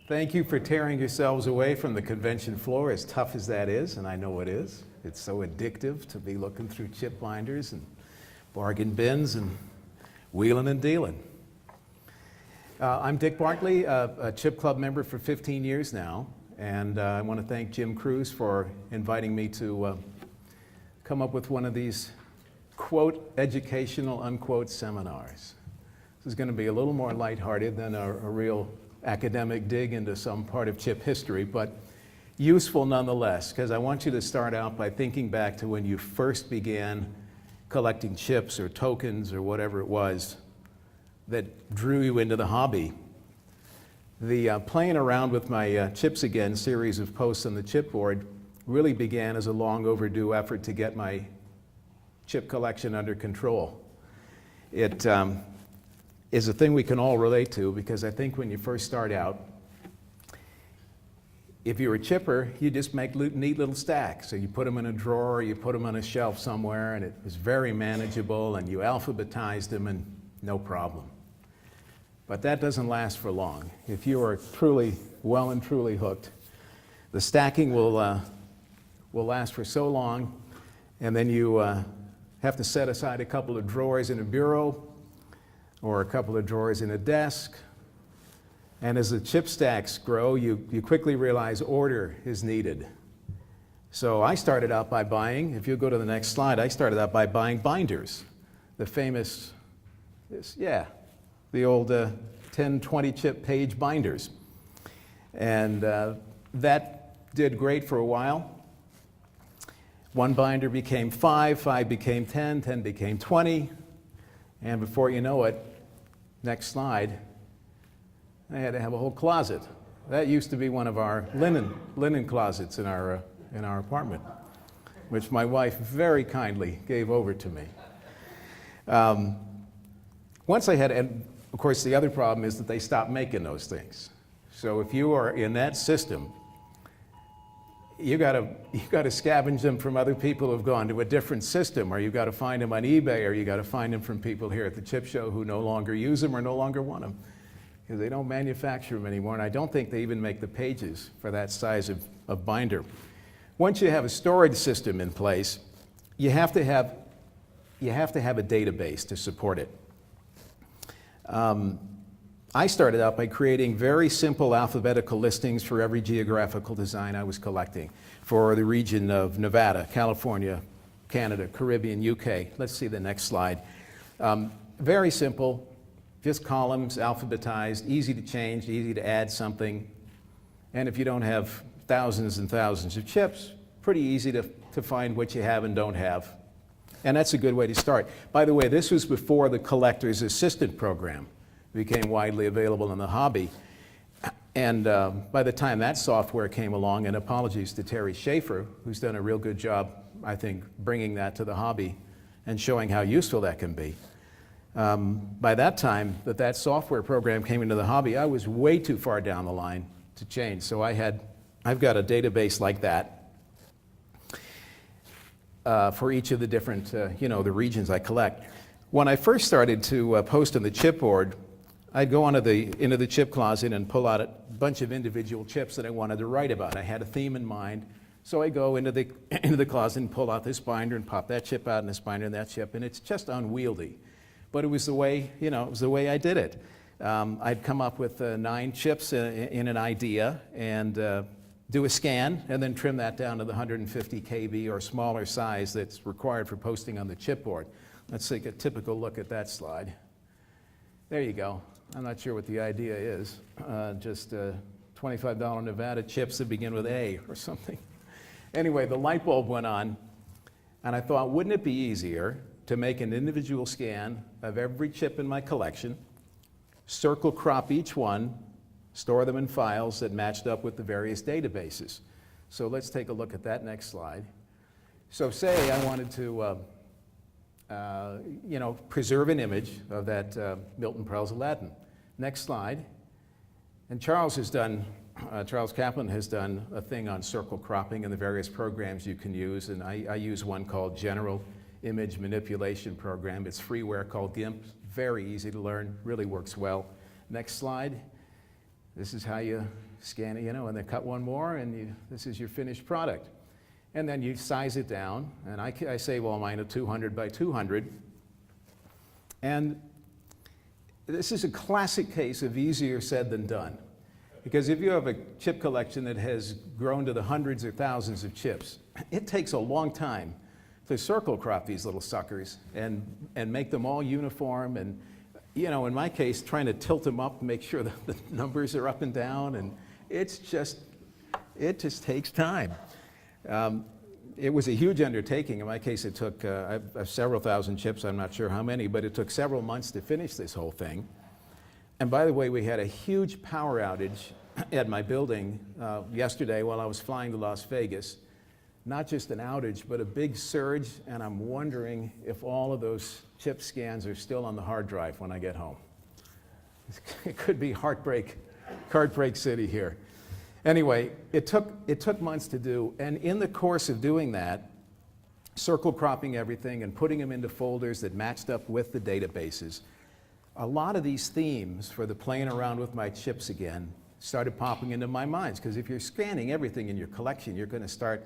Thank you for tearing yourselves away from the convention floor, as tough as that is, and I know it is. It's so addictive to be looking through chip binders and bargain bins and wheeling and dealing. I'm Dick Bartley, a Chip Club member for 15 years now, and I want to thank Jim Cruz for inviting me to come up with one of these, quote, educational, unquote, seminars. This is going to be a little more lighthearted than a real academic dig into some part of chip history, but useful nonetheless, because I want you to start out by thinking back to when you first began collecting chips or tokens or whatever it was that drew you into the hobby. The Playing Around with My Chips Again series of posts on the chipboard really began as a long overdue effort to get my chip collection under control. It is a thing we can all relate to, because I think when you first start out, if you're a chipper, you just make neat little stacks. So you put them in a drawer, you put them on a shelf somewhere, and it was very manageable, and you alphabetized them, and no problem. But that doesn't last for long. If you are truly, well and truly hooked, the stacking will last for so long, and then you have to set aside a couple of drawers in a bureau, or a couple of drawers in a desk. And as the chip stacks grow, you quickly realize order is needed. So I started out by buying, if you go to the next slide, I started out by buying binders. The famous, the old 10, 20 chip page binders. And that did great for a while. One binder became 5, 5 became 10, 10 became 20. And before you know it, next slide, I had to have a whole closet. That used to be one of our linen closets in our apartment, which my wife very kindly gave over to me. Once I had, and of course the other problem is that they stopped making those things. So if you are in that system, you got to scavenge them from other people who've gone to a different system, or you got to find them on eBay, or you got to find them from people here at the chip show who no longer use them or no longer want them, because they don't manufacture them anymore, and I don't think they even make the pages for that size of binder. Once you have a storage system in place, you have to have a database to support it. I started out by creating very simple alphabetical listings for every geographical design I was collecting for the region of Nevada, California, Canada, Caribbean, UK. Let's see the next slide. Very simple, just columns, alphabetized, easy to change, easy to add something. And if you don't have thousands and thousands of chips, pretty easy to find what you have and don't have. And that's a good way to start. By the way, this was before the Collector's Assistant program became widely available in the hobby. And by the time that software came along, and apologies to Terry Schaefer, who's done a real good job, I think, bringing that to the hobby and showing how useful that can be. By that time that software program came into the hobby, I was way too far down the line to change. So I've got a database like that for each of the different, the regions I collect. When I first started to post on the chipboard, I'd go into the chip closet and pull out a bunch of individual chips that I wanted to write about. I had a theme in mind, so I go into the closet and pull out this binder and pop that chip out and this binder and that chip, and it's just unwieldy. But it was the way, I did it. I'd come up with 9 chips in an idea and do a scan, and then trim that down to the 150 KB or smaller size that's required for posting on the chipboard. Let's take a typical look at that slide. There you go. I'm not sure what the idea is. Just $25 Nevada chips that begin with A or something. Anyway, the light bulb went on, and I thought, wouldn't it be easier to make an individual scan of every chip in my collection, circle crop each one, store them in files that matched up with the various databases. So let's take a look at that next slide. So say I wanted to preserve an image of that Milton Pearls Aladdin. Next slide. And Charles Kaplan has done a thing on circle cropping and the various programs you can use, and I use one called General Image Manipulation Program. It's freeware called GIMP, very easy to learn, really works well. Next slide. This is how you scan it, you know, and then cut one more, and this is your finished product. And then you size it down, and I say, well, mine are 200 by 200. And this is a classic case of easier said than done. Because if you have a chip collection that has grown to the hundreds or thousands of chips, it takes a long time to circle crop these little suckers and make them all uniform. And, you know, in my case, trying to tilt them up, make sure that the numbers are up and down, and it just takes time. It was a huge undertaking. In my case, it took I have several thousand chips, I'm not sure how many, but it took several months to finish this whole thing. And by the way, we had a huge power outage at my building yesterday while I was flying to Las Vegas. Not just an outage, but a big surge, and I'm wondering if all of those chip scans are still on the hard drive when I get home. It could be heartbreak city here. Anyway, it took months to do, and in the course of doing that, circle cropping everything and putting them into folders that matched up with the databases, a lot of these themes for the playing around with my chips again started popping into my mind. Because if you're scanning everything in your collection, you're going to start,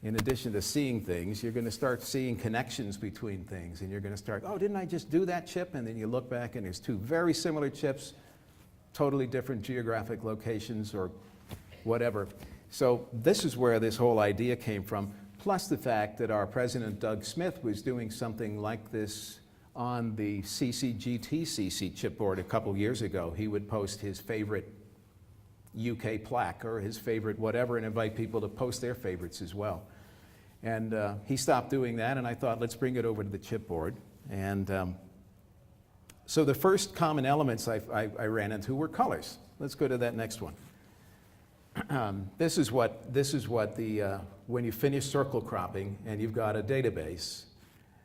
in addition to seeing things, you're going to start seeing connections between things. And you're going to start, oh, didn't I just do that chip? And then you look back and there's two very similar chips, totally different geographic locations or whatever. So this is where this whole idea came from, plus the fact that our president, Doug Smith, was doing something like this on the CC&GTCC chipboard a couple years ago. He would post his favorite UK plaque or his favorite whatever and invite people to post their favorites as well. And he stopped doing that, and I thought, let's bring it over to the chipboard. And so the first common elements I ran into were colors. Let's go to that next one. This is what the, when you finish circle cropping and you've got a database,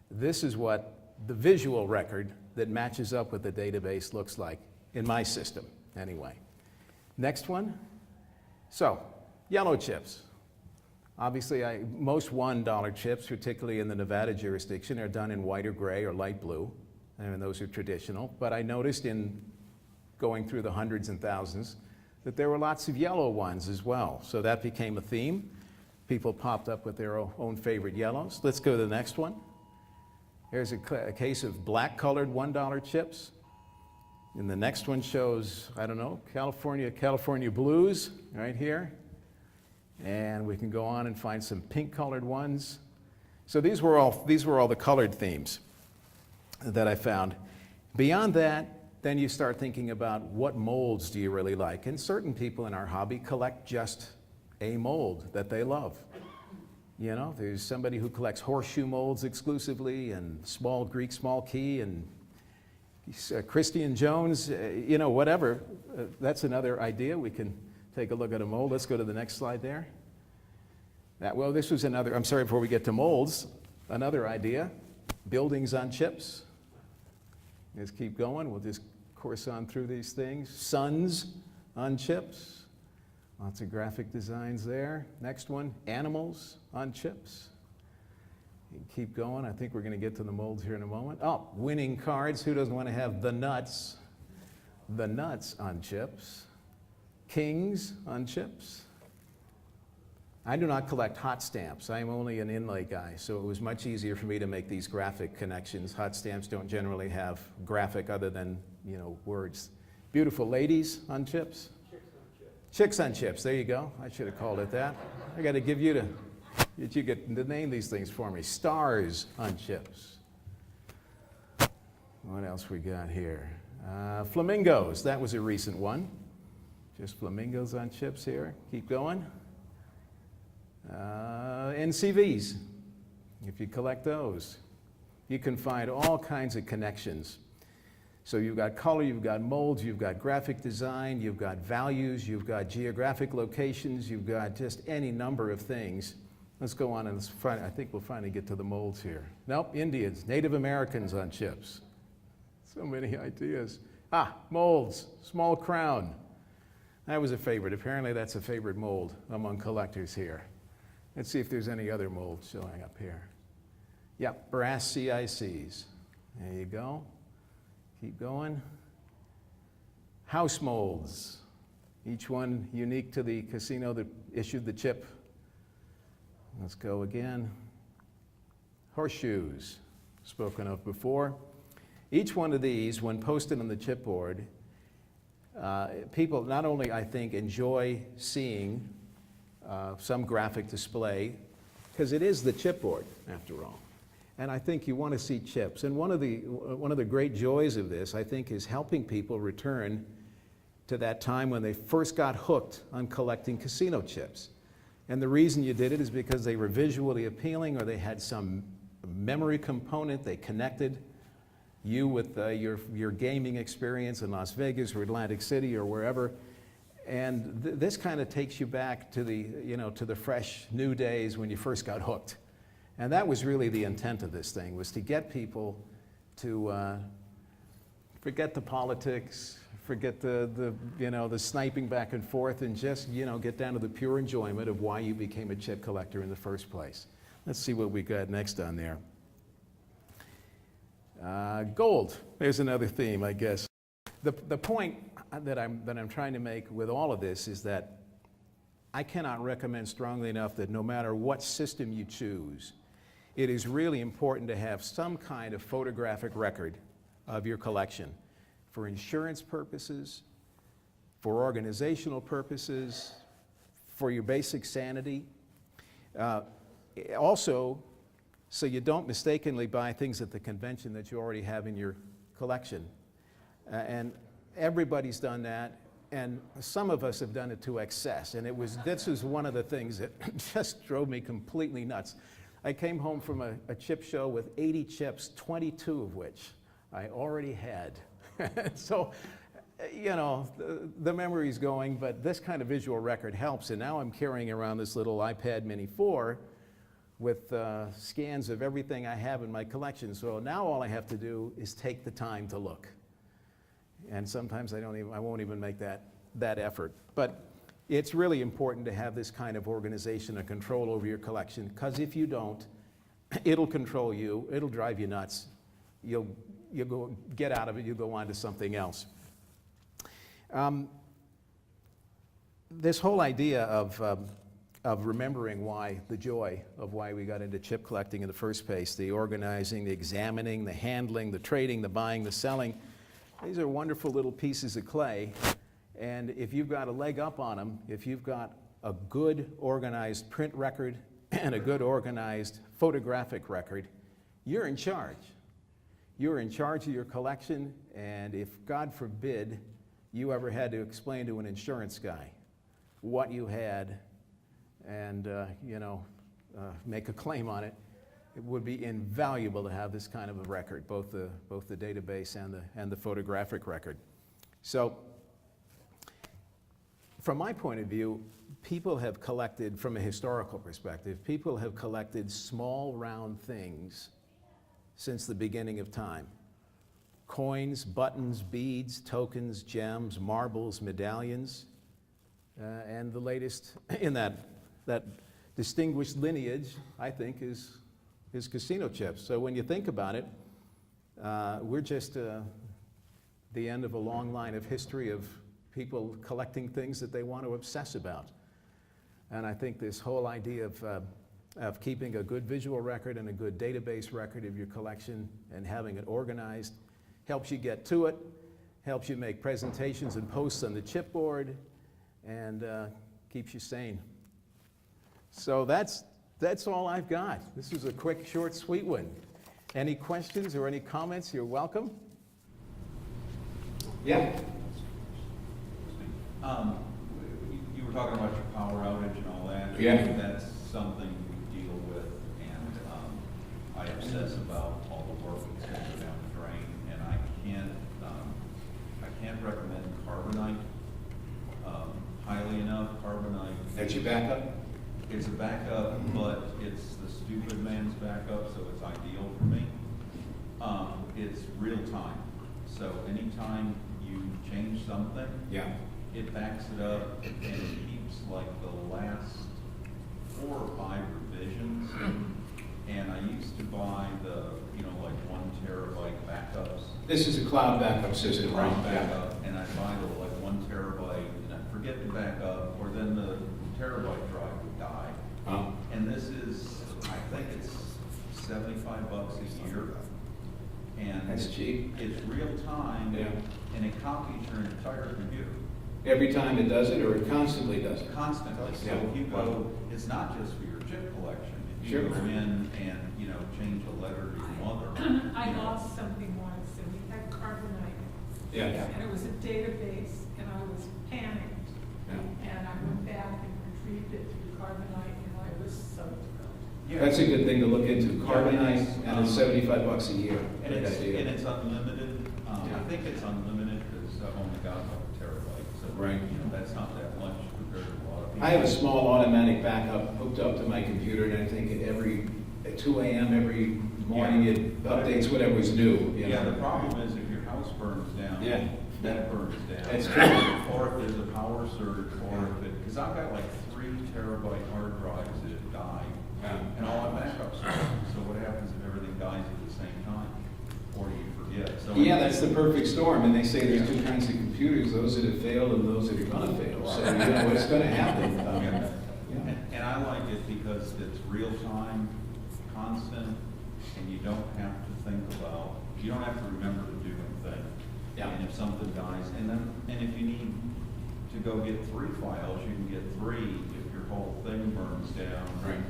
this is what the visual record that matches up with the database looks like in my system, anyway. Next one. So, yellow chips. Obviously, most $1 chips, particularly in the Nevada jurisdiction, are done in white or gray or light blue, and those are traditional. But I noticed in going through the hundreds and thousands that there were lots of yellow ones as well. So that became a theme. People popped up with their own favorite yellows. Let's go to the next one. Here's a case of black-colored $1 chips. And the next one shows, I don't know, California blues right here. And we can go on and find some pink-colored ones. So these were all the colored themes that I found. Beyond that, then you start thinking about what molds do you really like. And certain people in our hobby collect just a mold that they love. You know, there's somebody who collects horseshoe molds exclusively and small Greek small key and Christian Jones, you know, whatever. That's another idea. We can take a look at a mold. Let's go to the next slide there. Well, this was another, I'm sorry, before we get to molds, another idea, buildings on chips. Let's keep going. We'll just course on through these things. Suns on chips. Lots of graphic designs there. Next one, animals on chips. You can keep going. I think we're going to get to the molds here in a moment. Oh, winning cards. Who doesn't want to have the nuts? The nuts on chips. Kings on chips. I do not collect hot stamps. I am only an inlay guy, so it was much easier for me to make these graphic connections. Hot stamps don't generally have graphic other than, you know, words. Beautiful ladies on chips. Chicks on chips, there you go. I should have called it that. I got to give you you get to name these things for me. Stars on chips. What else we got here? Flamingos, that was a recent one. Just flamingos on chips here. Keep going. NCVs, if you collect those, you can find all kinds of connections. So you've got color, you've got molds, you've got graphic design, you've got values, you've got geographic locations, you've got just any number of things. Let's go on and I think we'll finally get to the molds here. Nope, Indians, Native Americans on chips. So many ideas. Molds, small crown. That was a favorite. Apparently that's a favorite mold among collectors here. Let's see if there's any other molds showing up here. Yep, brass CICs. There you go. Keep going. House molds. each one unique to the casino that issued the chip. Let's go again. Horseshoes, spoken of before. Each one of these, when posted on the chipboard, people not only, I think, enjoy seeing some graphic display, because it is the chipboard, after all. And I think you want to see chips. And one of the great joys of this, I think, is helping people return to that time when they first got hooked on collecting casino chips. And the reason you did it is because they were visually appealing, or they had some memory component. They connected you with your gaming experience in Las Vegas or Atlantic City or wherever. And this kind of takes you back to the fresh new days when you first got hooked. And that was really the intent of this thing, was to get people to forget the politics, forget the sniping back and forth, and just get down to the pure enjoyment of why you became a chip collector in the first place. Let's see what we got next on there. Gold. There's another theme, I guess. The point that I'm trying to make with all of this is that I cannot recommend strongly enough that no matter what system you choose, it is really important to have some kind of photographic record of your collection for insurance purposes, for organizational purposes, for your basic sanity. Also, so you don't mistakenly buy things at the convention that you already have in your collection. And everybody's done that, and some of us have done it to excess. And this was one of the things that just drove me completely nuts. I came home from a chip show with 80 chips, 22 of which I already had. So, the memory's going, but this kind of visual record helps. And now I'm carrying around this little iPad Mini 4 with scans of everything I have in my collection. So now all I have to do is take the time to look. And sometimes I won't even make that effort. But it's really important to have this kind of organization and control over your collection, because if you don't, it'll control you, it'll drive you nuts. You'll go get out of it, you'll go on to something else. This whole idea of remembering the joy of why we got into chip collecting in the first place, the organizing, the examining, the handling, the trading, the buying, the selling, these are wonderful little pieces of clay. And if you've got a leg up on them, if you've got a good organized print record and a good organized photographic record, you're in charge. You're in charge of your collection, and if, God forbid, you ever had to explain to an insurance guy what you had and make a claim on it, it would be invaluable to have this kind of a record, both the database and the photographic record. So, from my point of view, people have collected, from a historical perspective, people have collected small round things since the beginning of time. Coins, buttons, beads, tokens, gems, marbles, medallions, and the latest in that distinguished lineage, I think, is casino chips. So when you think about it, we're just the end of a long line of history of people collecting things that they want to obsess about. And I think this whole idea of keeping a good visual record and a good database record of your collection and having it organized helps you get to it, helps you make presentations and posts on the chipboard, and keeps you sane. So that's all I've got. This was a quick, short, sweet one. Any questions or any comments, you're welcome. Yeah. You were talking about your power outage and all that. Yeah. That's something we deal with, and I obsess about all the work that's going to go down the drain, and I can't recommend carbonite highly enough. Carbonite. That's your backup? It's a backup, but it's the stupid man's backup, so it's ideal for me. It's real time, so anytime you change something, Yeah. it backs it up, and it keeps like the last 4 or 5 revisions. And I used to buy the, like 1 terabyte backups. This is a cloud backup system, right? Cloud backup, and I buy the like 1 terabyte, and forget to back up, or then the terabyte drive would die. Oh. And this is, I think it's $75 a year. And That's cheap. it's real time, Yeah. and it copies your entire computer Every time it does it, or it constantly does it? constantly. So Yeah. if you go, it's not just for your chip collection. If you Sure. go in and, change a letter to your mother. I lost something once, and we had carbonite, Yeah. and it was a database, and I was panicked. Yeah. And I went back and retrieved it through carbonite, and I was so thrilled. That's a good thing to look into. Carbonite, and it's $75 a year. And Good idea. it's unlimited. Yeah. I think it's unlimited because I've only got about a terabyte. So, Right. That's not that much compared to a lot of people. I have a small automatic backup hooked up to my computer, and I think at 2 a.m. every morning it updates whatever's new. Yeah, the problem is if your house burns down. Yeah. That burns down. That's true. Or if there's a power surge, or if it, because I've got like 3 terabyte hard drives that have died, Yeah. and all my backups are. So what happens if everything dies at the same time? Or do you forget? So Yeah, that's the perfect storm, and they say there's two kinds of computers, those that have failed and those that are gonna fail. So, it's gonna happen. Yeah. Yeah. And I like it because it's real time, constant, and you don't have to think about, you don't have to remember to do anything. Yeah. And if something dies, and if you need to go get 3 files, you can get 3. If your whole thing burns down. Right.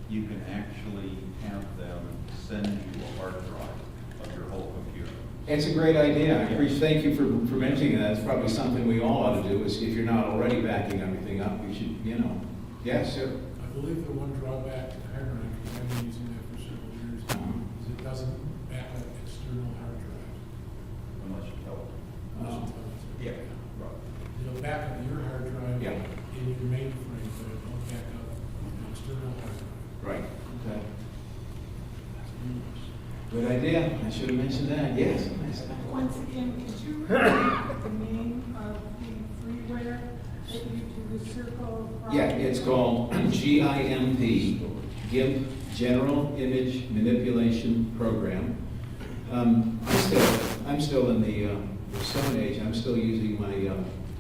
You can actually have them send you a hard drive of your whole computer. It's a great idea. I appreciate, thank you for mentioning that. It's probably something we all ought to do, is if you're not already backing everything up, you should, Yes, sir. I believe the one drawback to carbonite, because I've been using that for several years, is it doesn't back up external hard drives. Unless you tell them. Unless you tell it to. Yeah, right. It'll back up your hard drive Yeah. in your mainframe, but it won't back up the external hard drive. Right. Okay. Good idea. I should have mentioned that. Yes. Once again, could you repeat the name of the freeware that you do the circle? Yeah, it's called GIMP, GIMP, General Image Manipulation Program. I'm still in the Stone Age. I'm still using my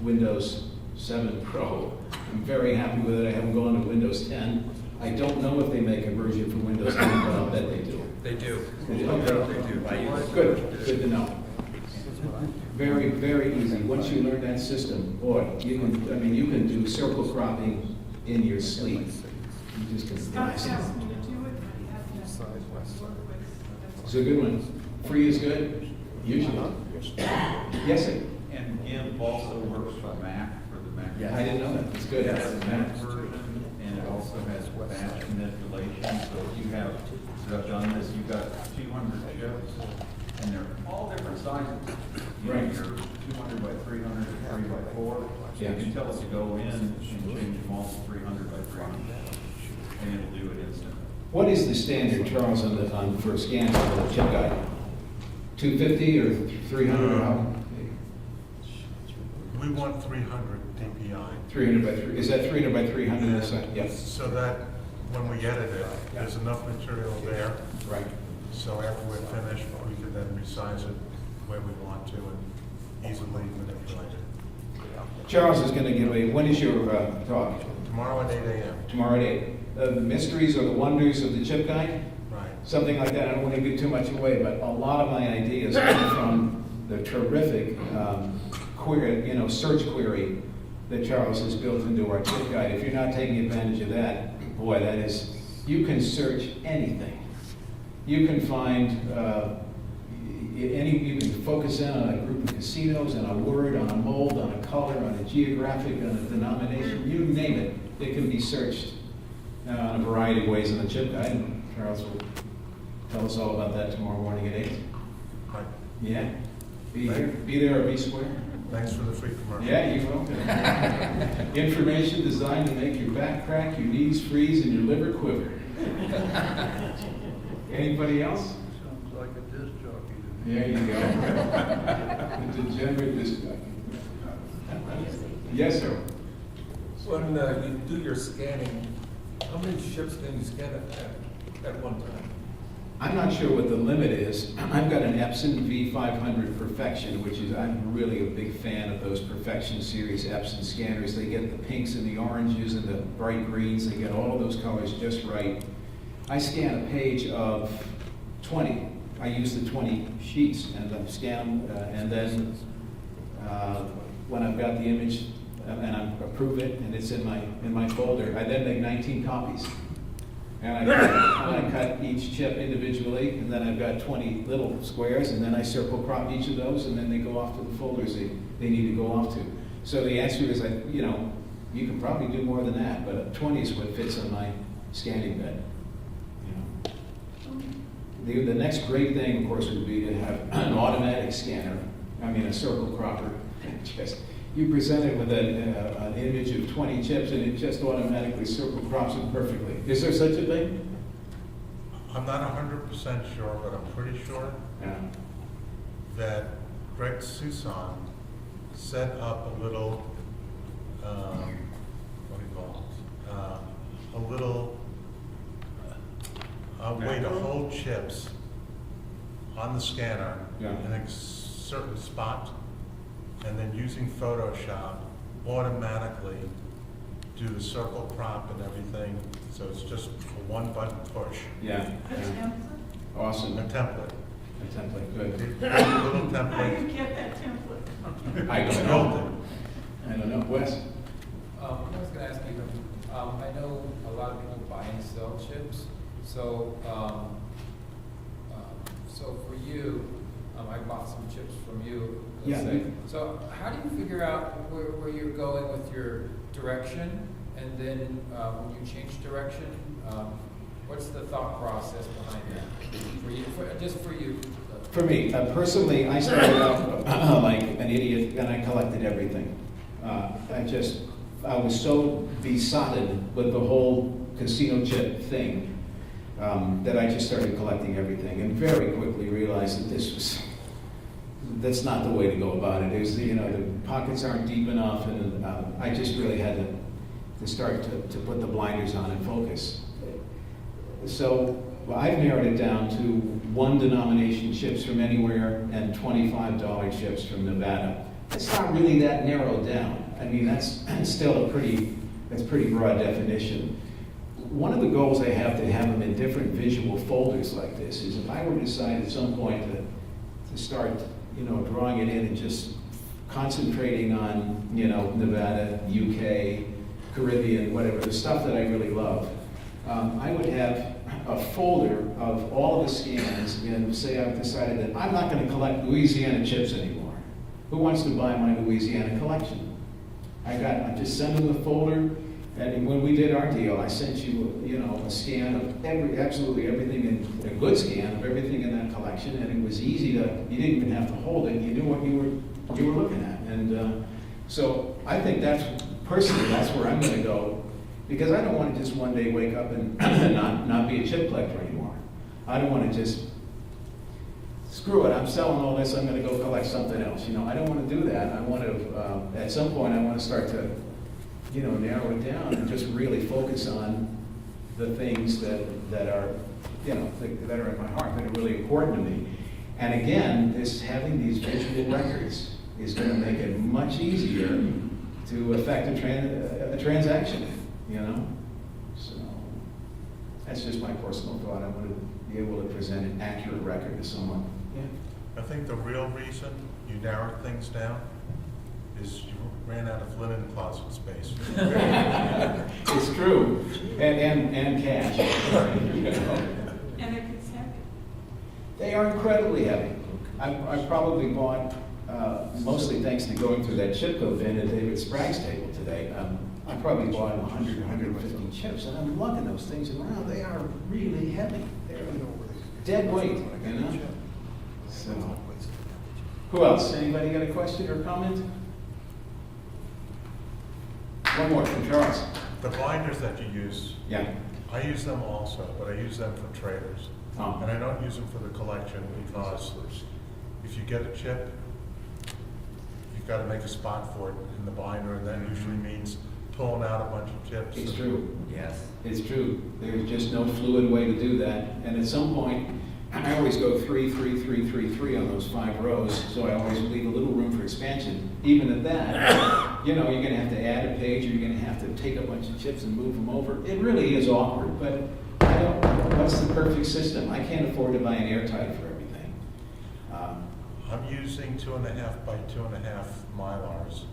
Windows 7 Pro. I'm very happy with it. I haven't gone to Windows 10. I don't know if they make a version for Windows 10, but I'll bet they do. They do. They do? They do. I use it. Good to know. Very, very easy. Once you learn that system, boy, you can do circle cropping in your sleep. You just can Scott blast it. asked me to do it, but he hasn't worked with. It's a good one. Free is good, usually. Yes, sir. And GIMP also works for Mac, for the Mac. Yes. I didn't know that. It's good. It has a Mac version, and it also has batch manipulation, so if you have, so I've done this, you've got 200 chips, and they're all different sizes. Right. You're 200 by 300 or 3 by 4. Yeah. You can tell it to go in and change them all to 300 by 300, and it'll do it instantly. What is the standard, Charles, for scans for the chip guide? 250 or 300 or how? We want 300 DPI, 300 by 3. Is that 300 by 300? Yes. so that when we edit it, there's enough material there, Right. so after we're finished, we can then resize it where we want to and easily manipulate it. Charles is going to give when is your talk? Tomorrow at 8 a.m. Tomorrow at 8. The mysteries or the wonders of the chip guide? Right. Something like that. I don't want to give too much away, but a lot of my ideas come from the terrific search query that Charles has built into our chip guide. If you're not taking advantage of that, boy, you can search anything. You can find you can focus in on a group of casinos, on a word, on a mold, on a color, on a geographic, on a denomination, you name it, it can be searched in a variety of ways in the chip guide. And Charles will tell us all about that tomorrow morning at 8. Right. Yeah. Be there or be square. Thanks for the free commercial. Yeah, you're welcome. Information designed to make your back crack, your knees freeze, and your liver quiver. Anybody else? Sounds like a disc jockey to me. There you go. The degenerate disc jockey. Yes, sir. When you do your scanning, how many ships can you scan at one time? I'm not sure what the limit is. I've got an Epson V500 Perfection, which is, I'm really a big fan of those Perfection series Epson scanners. They get the pinks and the oranges and the bright greens. They get all of those colors just right. I scan a page of 20. I use the 20 sheets and I scan them, and then when I've got the image and I approve it and it's in my folder, I then make 19 copies. And I cut each chip individually, and then I've got 20 little squares, and then I circle crop each of those, and then they go off to the folders they need to go off to. So the answer is, you can probably do more than that, but 20 is what fits on my scanning bed. The next great thing, of course, would be to have an automatic scanner, a circle cropper. You present it with an image of 20 chips and it just automatically circle crops them perfectly. Is there such a thing? I'm not 100% sure, but I'm pretty sure Yeah. that Greg Susan set up a little, what do you call it? A little way to hold chips on the scanner Yeah. in a certain spot, and then using Photoshop automatically do the circle crop and everything. So it's just a one button push. Yeah. A template? Awesome. A template. A template, good. A little How do you template. get that template? I don't Build know. it. I don't know. Wes? I was gonna ask you, I know a lot of people buy and sell chips, so, so for you, I bought some chips from you, let's Yeah. say. So how do you figure out where you're going with your direction? And then, when you change direction, what's the thought process behind that? For you, just for you? For me, personally, I started out like an idiot and I collected everything. I was so besotted with the whole casino chip thing that I just started collecting everything and very quickly realized that that's not the way to go about it. The pockets aren't deep enough, and I just really had to start to put the blinders on and focus. So I've narrowed it down to one denomination chips from anywhere and $25 chips from Nevada. It's not really that narrowed down. That's still a pretty broad definition. One of the goals I have to have them in different visual folders like this is if I were to decide at some point to start, drawing it in and just concentrating on, Nevada, UK, Caribbean, whatever, the stuff that I really love, I would have a folder of all of the scans, and say I've decided that I'm not going to collect Louisiana chips anymore. Who wants to buy my Louisiana collection? I just send them the folder, and when we did our deal, I sent you, a scan of absolutely everything, a good scan of everything in that collection, and it was easy you didn't even have to hold it, you knew what you were looking at. And so I think personally, that's where I'm going to go, because I don't want to just one day wake up and not be a chip collector anymore. I don't want to just, screw it, I'm selling all this, I'm going to go collect something else. I don't want to do that. I want to, at some point, I want to start to, narrow it down and just really focus on the things that are, that are in my heart, that are really important to me. And again, having these visual records is going to make it much easier to affect a transaction, So that's just my personal thought. I want to be able to present an accurate record to someone. Yeah. I think the real reason you narrowed things down is you ran out of linen closet space. It's true, and cash. And if it's heavy? They are incredibly heavy. I probably bought, mostly thanks to going through that chip code bin at David Sprague's table today, I probably bought 100, 150 chips, and I'm lugging those things around. They are really heavy. They're dead weight, So, who else? Anybody got a question or comment? One more from Charles. The binders that you use, Yeah. I use them also, but I use them for traders. Oh. And I don't use them for the collection because if you get a chip, you've got to make a spot for it in the binder, and that usually means pulling out a bunch of chips. It's true. Yes. It's true. There's just no fluid way to do that. And at some point, I always go 3, 3, 3, 3, 3 on those 5 rows, so I always leave a little room for expansion. Even at that, you're gonna have to add a page, or you're gonna have to take a bunch of chips and move them over. It really is awkward, but what's the perfect system? I can't afford to buy an airtight for everything. I'm using 2.5 by 2.5 Mylars,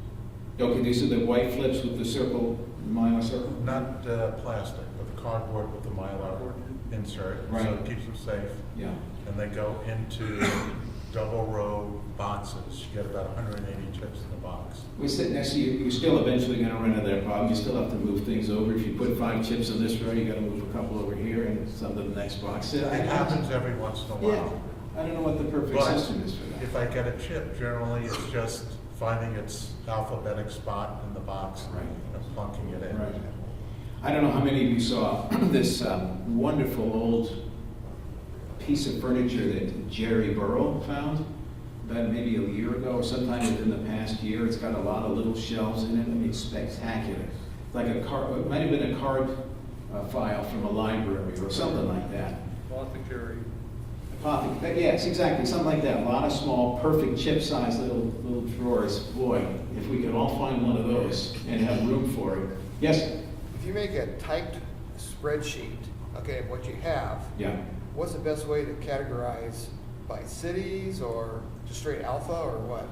Okay, these are the white flips with the circle, Mylar circle? not plastic, but the cardboard with the Mylar insert, so Right. it keeps them safe. Yeah. And they go into double row boxes. You get about 180 chips in the box. We sit next to you, you're still eventually gonna run into that problem. You still have to move things over. If you put 5 chips in this row, you gotta move a couple over here and some to the next box. It happens every once in a Yeah, while. I don't know what the perfect But system is for that. if I get a chip, generally it's just finding its alphabetic spot in the box Right. and plunking it in. Right. I don't know how many of you saw this wonderful old piece of furniture that Jerry Burrell found about maybe a year ago or sometime within the past year. It's got a lot of little shelves in it. I mean, it's spectacular. Like it might have been a card file from a library or something like that. Apothecary. Yes, exactly, something like that. A lot of small, perfect chip-sized little drawers. Boy, if we could all find one of those and have room for it. Yes? If you make a typed spreadsheet, okay, of what you have, Yeah. what's the best way to categorize by cities or just straight alpha or what?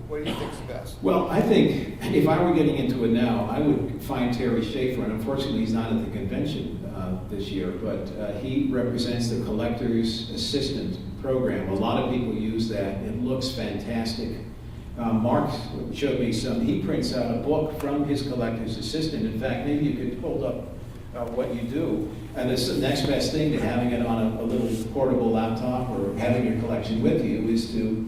What do you think's the best? Well, I think if I were getting into it now, I would find Terry Schaefer, and unfortunately he's not at the convention this year, but he represents the Collector's Assistant program. A lot of people use that. It looks fantastic. Mark showed me he prints out a book from his Collector's Assistant. In fact, maybe you could hold up what you do. And it's the next best thing to having it on a little portable laptop or having your collection with you is to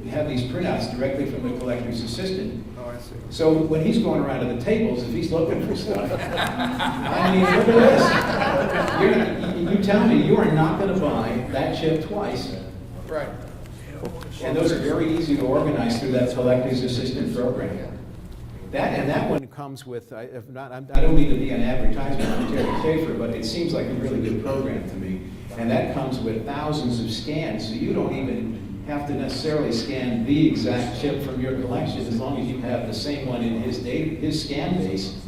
have these printouts directly from the Collector's Assistant. Oh, I see. So when he's going around to the tables, if he's looking for stuff, I mean, look at this. You tell me you are not going to buy that chip twice. Right. And those are very easy to organize through that Collector's Assistant program. That one comes with, I don't mean to be an advertisement for Terry Schaefer, but it seems like a really good program to me. And that comes with thousands of scans, so you don't even have to necessarily scan the exact chip from your collection as long as you have the same one in his scan base.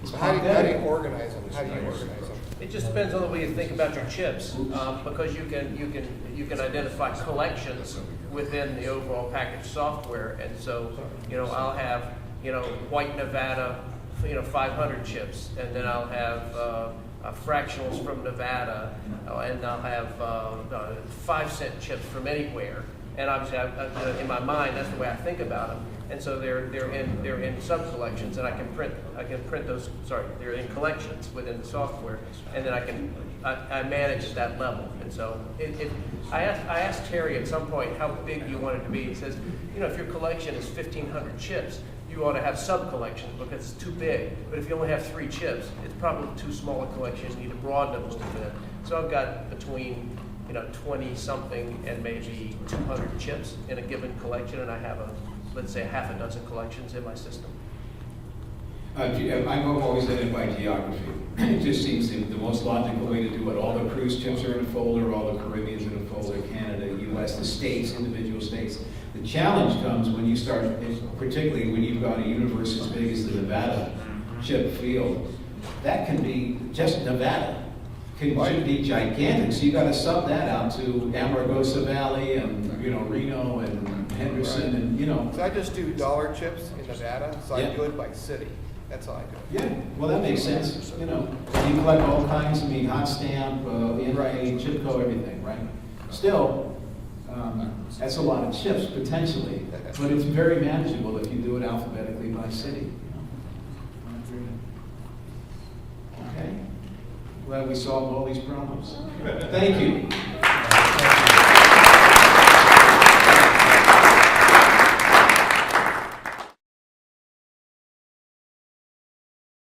So how do you organize them? How do you organize them? It just depends on the way you think about your chips, because you can identify collections within the overall package software, and so I'll have White Nevada 500 chips, and then I'll have fractionals from Nevada, and I'll have 5-cent chips from anywhere. And obviously, in my mind, that's the way I think about them. And so they're in sub collections, and I can print those. Sorry, they're in collections within the software, and then I manage that level. And so I asked Terry at some point how big you want it to be. He says, if your collection is 1,500 chips, you ought to have sub-collections because it's too big. But if you only have 3 chips, it's probably too small a collection. You need to broaden it a little bit. So I've got between 20-something and maybe 200 chips in a given collection, and I have let's say half a dozen collections in my system. I've always done it by geography. It just seems the most logical way to do it. All the cruise chips are in a folder, all the Caribbean's in a folder, Canada, U.S., the states, individual states. The challenge comes when you start, particularly when you've got a universe as big as the Nevada chip field. That can be just Nevada. Should be gigantic. So you got to sub that out to Amargosa Valley and Reno and Henderson and So I just do dollar chips in Nevada, so Yeah. I do it by city. That's all I do. Yeah, well, that makes sense. You collect all kinds. Hot stamp, NIA, Chipco, everything, right? Still, that's a lot of chips potentially, but it's very manageable if you do it alphabetically by city. Okay. Glad we solved all these problems. Thank you.